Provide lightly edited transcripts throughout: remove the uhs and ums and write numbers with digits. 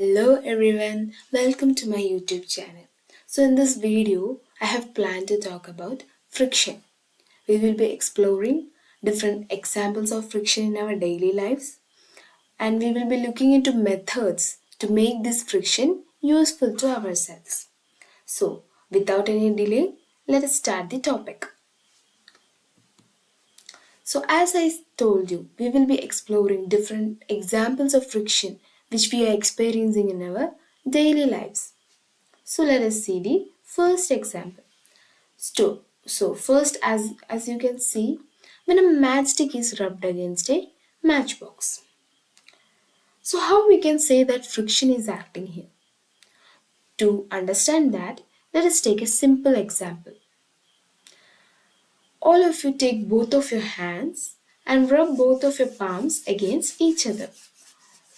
Hello everyone, welcome to my YouTube channel. So in this video, I have planned to talk about friction. We will be exploring different examples of friction in our daily lives and we will be looking into methods to make this friction useful to ourselves. So without any delay, let us start the topic. So as I told you, we will be exploring different examples of friction which we are experiencing in our daily lives. So let us see the first example. So first as you can see, when a matchstick is rubbed against a matchbox. So how we can say that friction is acting here? To understand that, let us take a simple example. All of you take both of your hands and rub both of your palms against each other.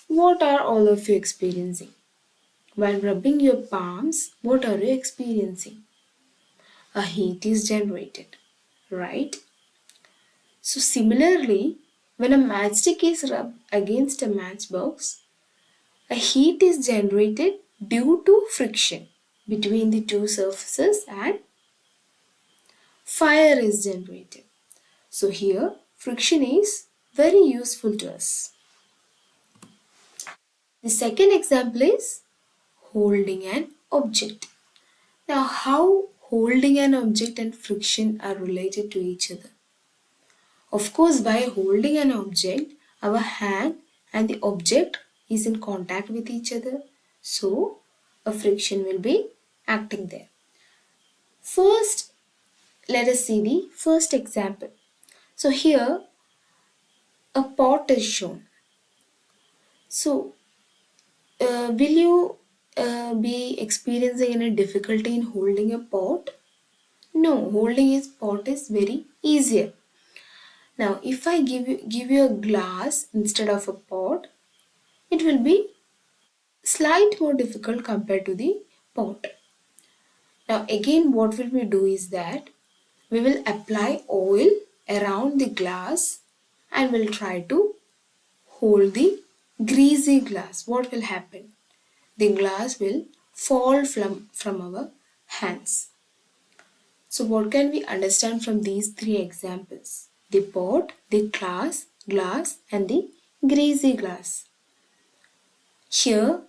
What are all of you experiencing? While rubbing your palms, what are you experiencing? A heat is generated, right? So similarly, when a matchstick is rubbed against a matchbox, a heat is generated due to friction between the two surfaces and fire is generated. So here friction is very useful to us. The second example is holding an object. Now how holding an object and friction are related to each other? Of course, by holding an object, our hand and the object is in contact with each other. So, a friction will be acting there. First, let us see the first example. So, here a pot is shown. So, will you be experiencing any difficulty in holding a pot? No, holding a pot is very easier. Now, if I give you a glass instead of a pot, it will be slight more difficult compared to the pot. Now again what will we do is that we will apply oil around the glass and we'll try to hold the greasy glass. What will happen? The glass will fall from our hands. So what can we understand from these three examples? The pot, the glass and the greasy glass. Here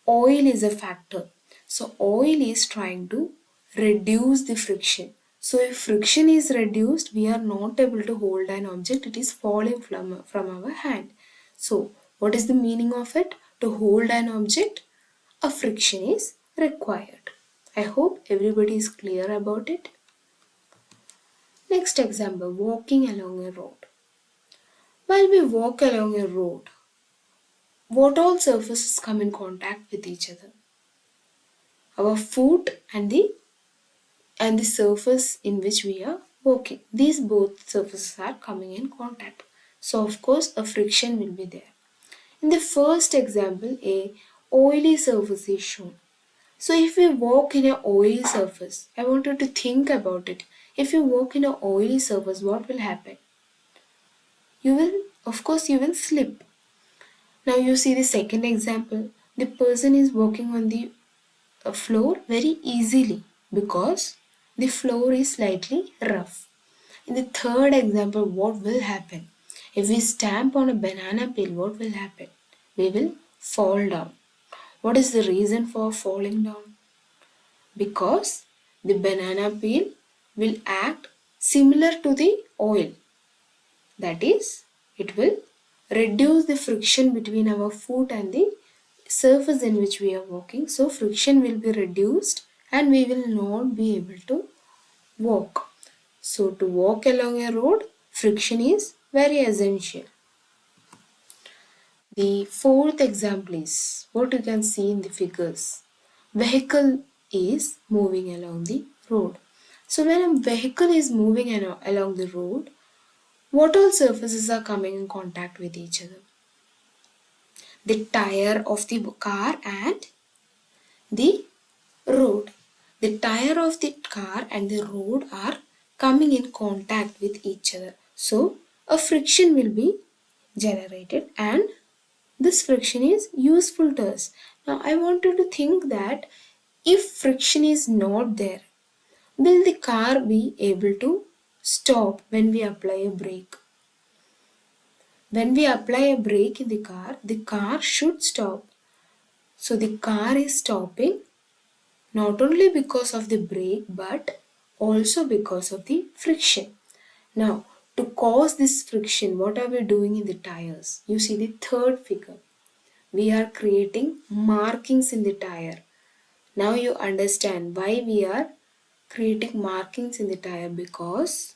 oil is a factor. So oil is trying to reduce the friction. So if friction is reduced, we are not able to hold an object, it is falling from our hand. So what is the meaning of it? To hold an object, a friction is required. I hope everybody is clear about it. Next example, walking along a road. While we walk along a road, what all surfaces come in contact with each other? Our foot and the surface in which we are walking. These both surfaces are coming in contact. So of course a friction will be there. In the first example, a oily surface is shown. So if we walk in an oily surface, I want you to think about it. If you walk in an oily surface, what will happen? You will slip. Now you see the second example. The person is walking on the floor very easily because the floor is slightly rough. In the third example, what will happen? If we stamp on a banana peel, what will happen? We will fall down. What is the reason for falling down? Because the banana peel will act similar to the oil. That is, it will reduce the friction between our foot and the surface in which we are walking. So friction will be reduced and we will not be able to walk. So to walk along a road, friction is very essential. The fourth example is what you can see in the figures. Vehicle is moving along the road. So when a vehicle is moving along the road, what all surfaces are coming in contact with each other? The tire of the car and the road. The tire of the car and the road are coming in contact with each other. So a friction will be generated and this friction is useful to us. Now I want you to think that if friction is not there, will the car be able to stop when we apply a brake? When we apply a brake in the car should stop. So the car is stopping not only because of the brake but also because of the friction. Now, to cause this friction, what are we doing in the tires? You see the third figure. We are creating markings in the tire. Now you understand why we are creating markings in the tire, because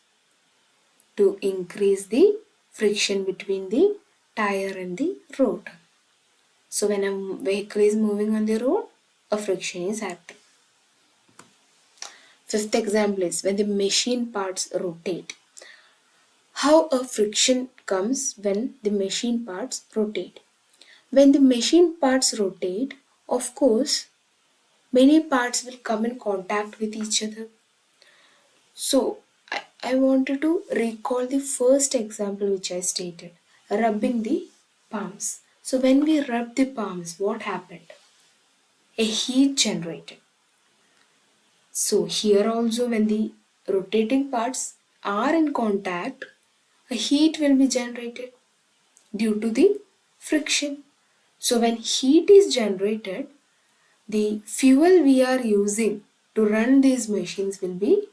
to increase the friction between the tire and the road. So when a vehicle is moving on the road, a friction is acting. Fifth example is when the machine parts rotate. How a friction comes when the machine parts rotate. When the machine parts rotate, of course, many parts will come in contact with each other. So, I wanted to recall the first example which I stated, rubbing the palms. So, when we rub the palms, what happened? A heat generated. So, here also, when the rotating parts are in contact, a heat will be generated due to the friction. So, when heat is generated, the fuel we are using to run these machines will be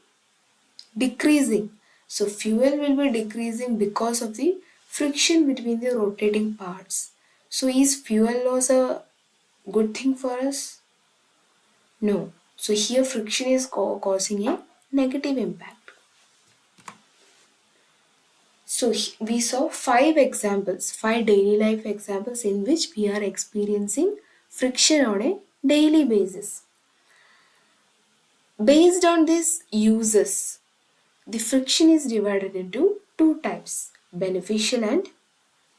decreasing. So fuel will be decreasing because of the friction between the rotating parts. So is fuel loss a good thing for us? No. So here friction is causing a negative impact. So we saw five daily life examples in which we are experiencing friction on a daily basis. Based on these uses, the friction is divided into two types, beneficial and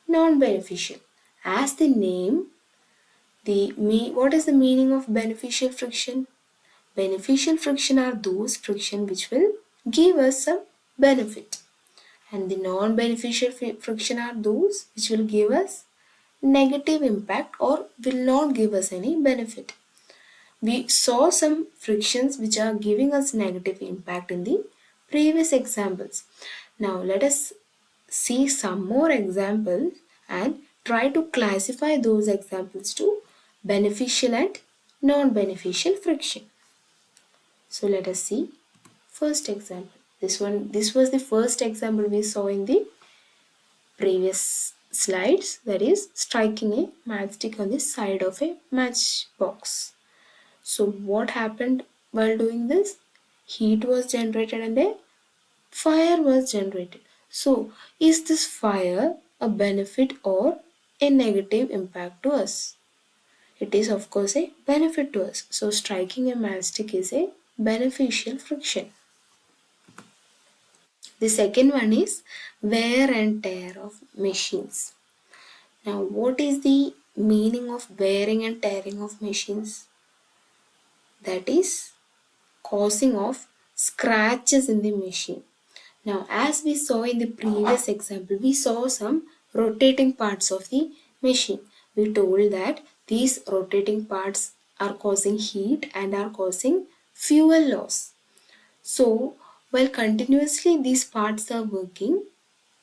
non-beneficial. As the name, what is the meaning of beneficial friction? Beneficial friction are those friction which will give us some benefit, and the non-beneficial friction are those which will give us negative impact or will not give us any benefit. We saw some frictions which are giving us negative impact in the previous examples. Now let us see some more examples and try to classify those examples to beneficial and non-beneficial friction. So let us see first example. This was the first example we saw in the previous slides, that is striking a matchstick on the side of a matchbox. So what happened while doing this? Heat was generated and a fire was generated. So is this fire a benefit or a negative impact to us? It is of course a benefit to us. So striking a matchstick is a beneficial friction. The second one is wear and tear of machines. Now what is the meaning of wearing and tearing of machines? That is causing of scratches in the machine. Now, as we saw in the previous example, we saw some rotating parts of the machine. We told that these rotating parts are causing heat and are causing fuel loss. So, while continuously these parts are working,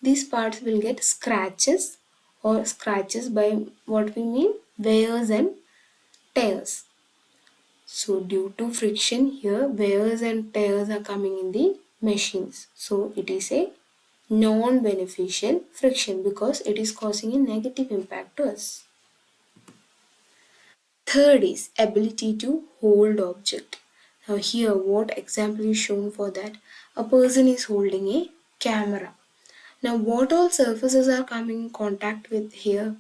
these parts will get scratches, or scratches by what we mean wears and tears. So due to friction here, wears and tears are coming in the machines. So it is a non-beneficial friction because it is causing a negative impact to us. Third is ability to hold object. Now here what example is shown for that? A person is holding a camera. Now what all surfaces are coming in contact with here?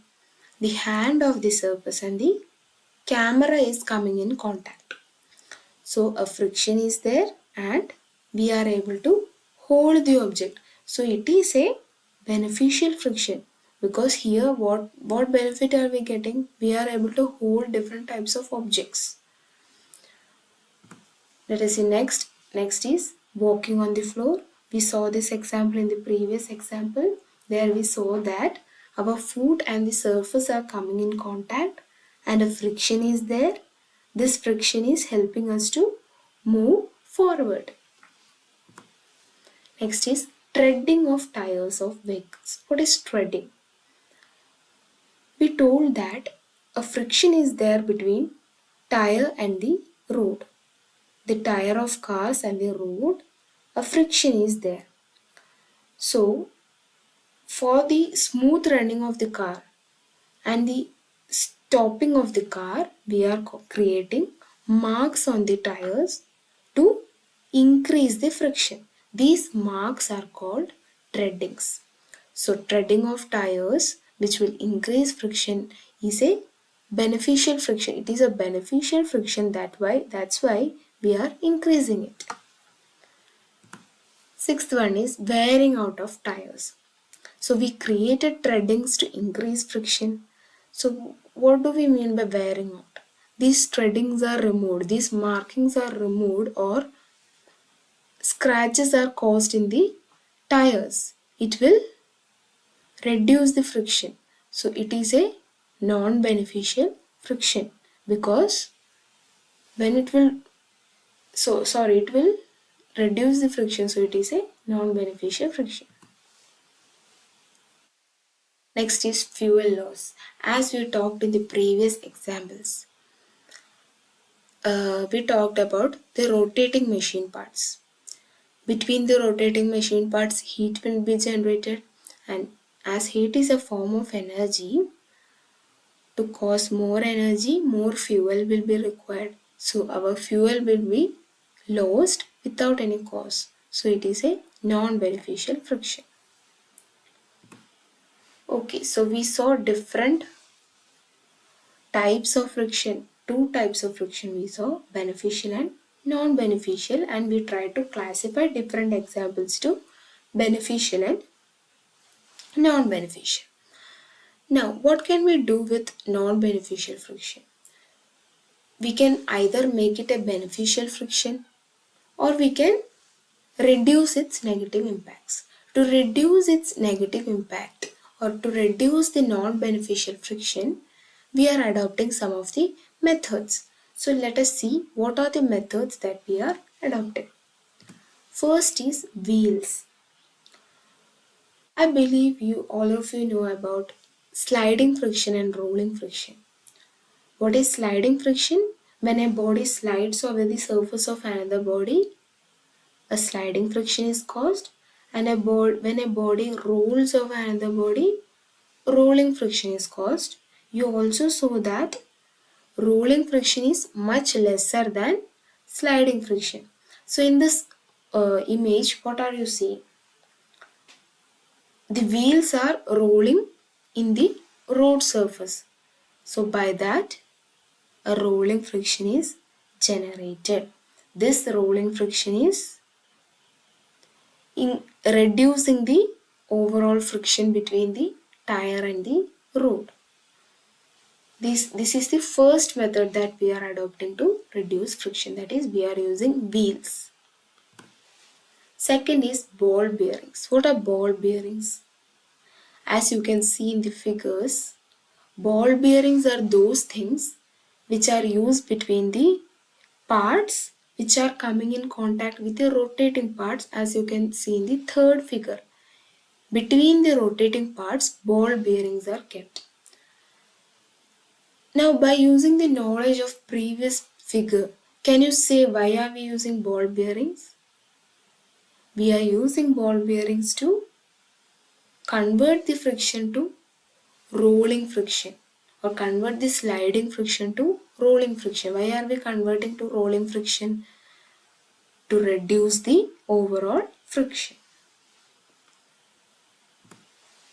The hand of the surface and the camera is coming in contact. So a friction is there and we are able to hold the object. So it is a beneficial friction because here what benefit are we getting? We are able to hold different types of objects. Let us see next. Next is walking on the floor. We saw this example in the previous example. There we saw that our foot and the surface are coming in contact and a friction is there. This friction is helping us to move forward. Next is treading of tires of vehicles. What is treading? We told that a friction is there between tire and the road. The tire of cars and the road, a friction is there. So, for the smooth running of the car and the stopping of the car, we are creating marks on the tires to increase the friction. These marks are called treadings. So treading of tires which will increase friction is a beneficial friction. It is a beneficial friction, that's why we are increasing it. Sixth one is wearing out of tires. So we created treadings to increase friction. So what do we mean by wearing out? These treadings are removed, these markings are removed, or scratches are caused in the tires. It will reduce the friction. So it is a non-beneficial friction because when it will it will reduce the friction, so it is a non-beneficial friction. Next is fuel loss. As we talked in the previous examples, we talked about the rotating machine parts. Between the rotating machine parts, heat will be generated, and as heat is a form of energy, to cause more energy, more fuel will be required. So our fuel will be lost without any cause. So it is a non-beneficial friction. Okay, so we saw different types of friction. Two types of friction we saw, beneficial and non-beneficial, and we tried to classify different examples to beneficial and non-beneficial. Now, what can we do with non-beneficial friction? We can either make it a beneficial friction or we can reduce its negative impacts. To reduce its negative impact or to reduce the non-beneficial friction, we are adopting some of the methods. So let us see what are the methods that we are adopting. First is wheels. I believe all of you know about sliding friction and rolling friction. What is sliding friction? When a body slides over the surface of another body, a sliding friction is caused, and when a body rolls over another body, rolling friction is caused. You also saw that rolling friction is much lesser than sliding friction. So in this image, what are you seeing? The wheels are rolling in the road surface. So by that, a rolling friction is generated. This rolling friction is in reducing the overall friction between the tire and the road. This is the first method that we are adopting to reduce friction, that is we are using wheels. Second is ball bearings. What are ball bearings? As you can see in the figures, ball bearings are those things which are used between the parts which are coming in contact with the rotating parts, as you can see in the third figure. Between the rotating parts, ball bearings are kept. Now, by using the knowledge of previous figure, can you say why are we using ball bearings? We are using ball bearings to convert the friction to rolling friction or convert the sliding friction to rolling friction. Why are we converting to rolling friction? To reduce the overall friction.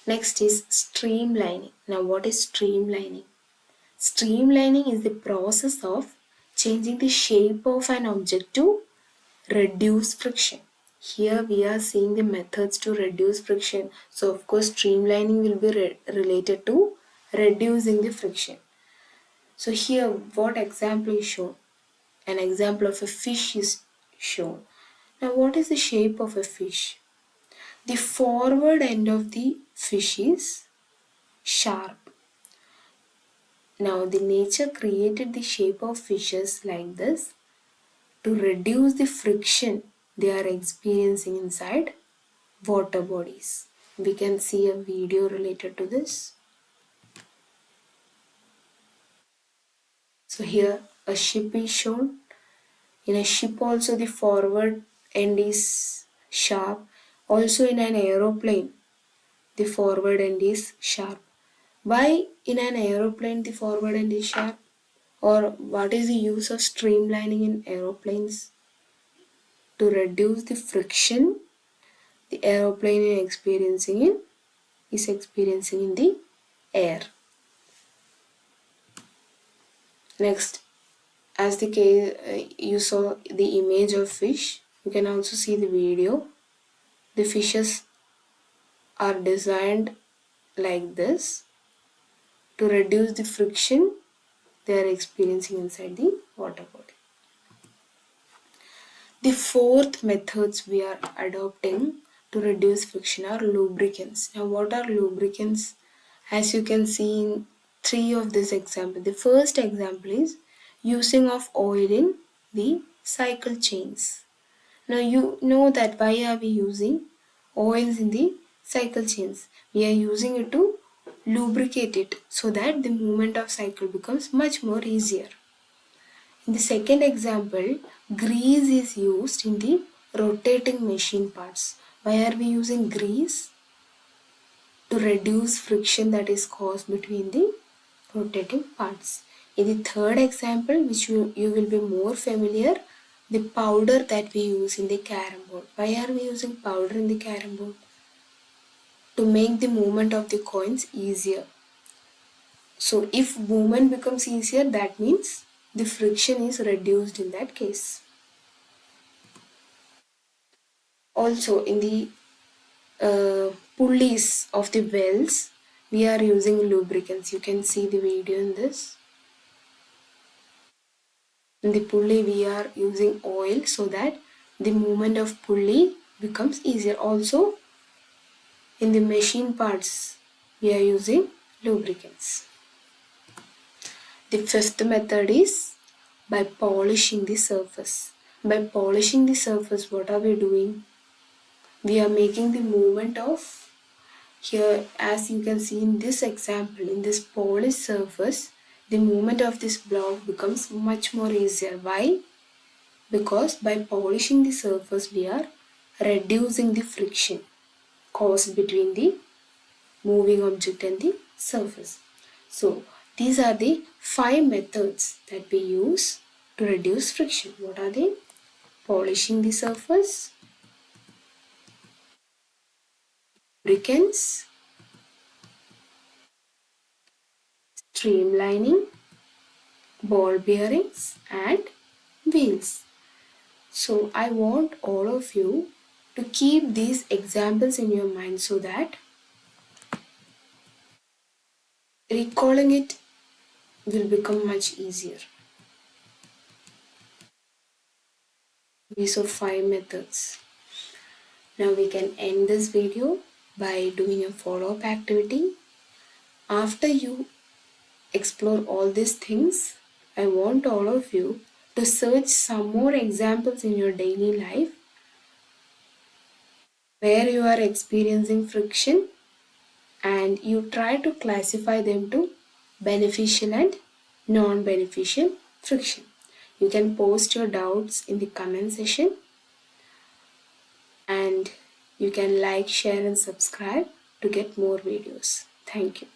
Next is streamlining. Now, what is streamlining? Streamlining is the process of changing the shape of an object to reduce friction. Here we are seeing the methods to reduce friction. So of course streamlining will be related to reducing the friction. So here what example is shown? An example of a fish is shown. Now what is the shape of a fish? The forward end of the fish is sharp. Now the nature created the shape of fishes like this to reduce the friction they are experiencing inside water bodies. We can see a video related to this. So here a ship is shown. In a ship also the forward end is sharp. Also in an aeroplane the forward end is sharp. Why in an aeroplane the forward end is sharp? Or what is the use of streamlining in aeroplanes? To reduce the friction the aeroplane is experiencing in the air. Next, as the case you saw the image of fish, you can also see the video. The fishes are designed like this to reduce the friction they are experiencing inside the water body. The fourth methods we are adopting to reduce friction are lubricants. Now what are lubricants? As you can see in three of this example. The first example is using of oil in the cycle chains. Now you know that why are we using oils in the cycle chains? We are using it to lubricate it so that the movement of cycle becomes much more easier. In the second example, grease is used in the rotating machine parts. Why are we using grease? To reduce friction that is caused between the rotating parts. In the third example, which you will be more familiar, the powder that we use in the carom board. Why are we using powder in the carom board? To make the movement of the coins easier. So if movement becomes easier, that means the friction is reduced in that case. Also in the pulleys of the wells, we are using lubricants. You can see the video in this. In the pulley we are using oil so that the movement of pulley becomes easier. Also in the machine parts we are using lubricants. The fifth method is by polishing the surface. By polishing the surface, what are we doing? We are making the movement of, here as you can see in this example, in this polished surface, the movement of this block becomes much more easier. Why? Because by polishing the surface we are reducing the friction caused between the moving object and the surface. So these are the 5 methods that we use to reduce friction. What are they? Polishing the surface, lubricants, streamlining, ball bearings and wheels. So I want all of you to keep these examples in your mind so that recalling it will become much easier. We saw 5 methods. Now we can end this video by doing a follow-up activity. After you explore all these things, I want all of you to search some more examples in your daily life where you are experiencing friction and you try to classify them to beneficial and non-beneficial friction. You can post your doubts in the comment section and you can like, share and subscribe to get more videos. Thank you.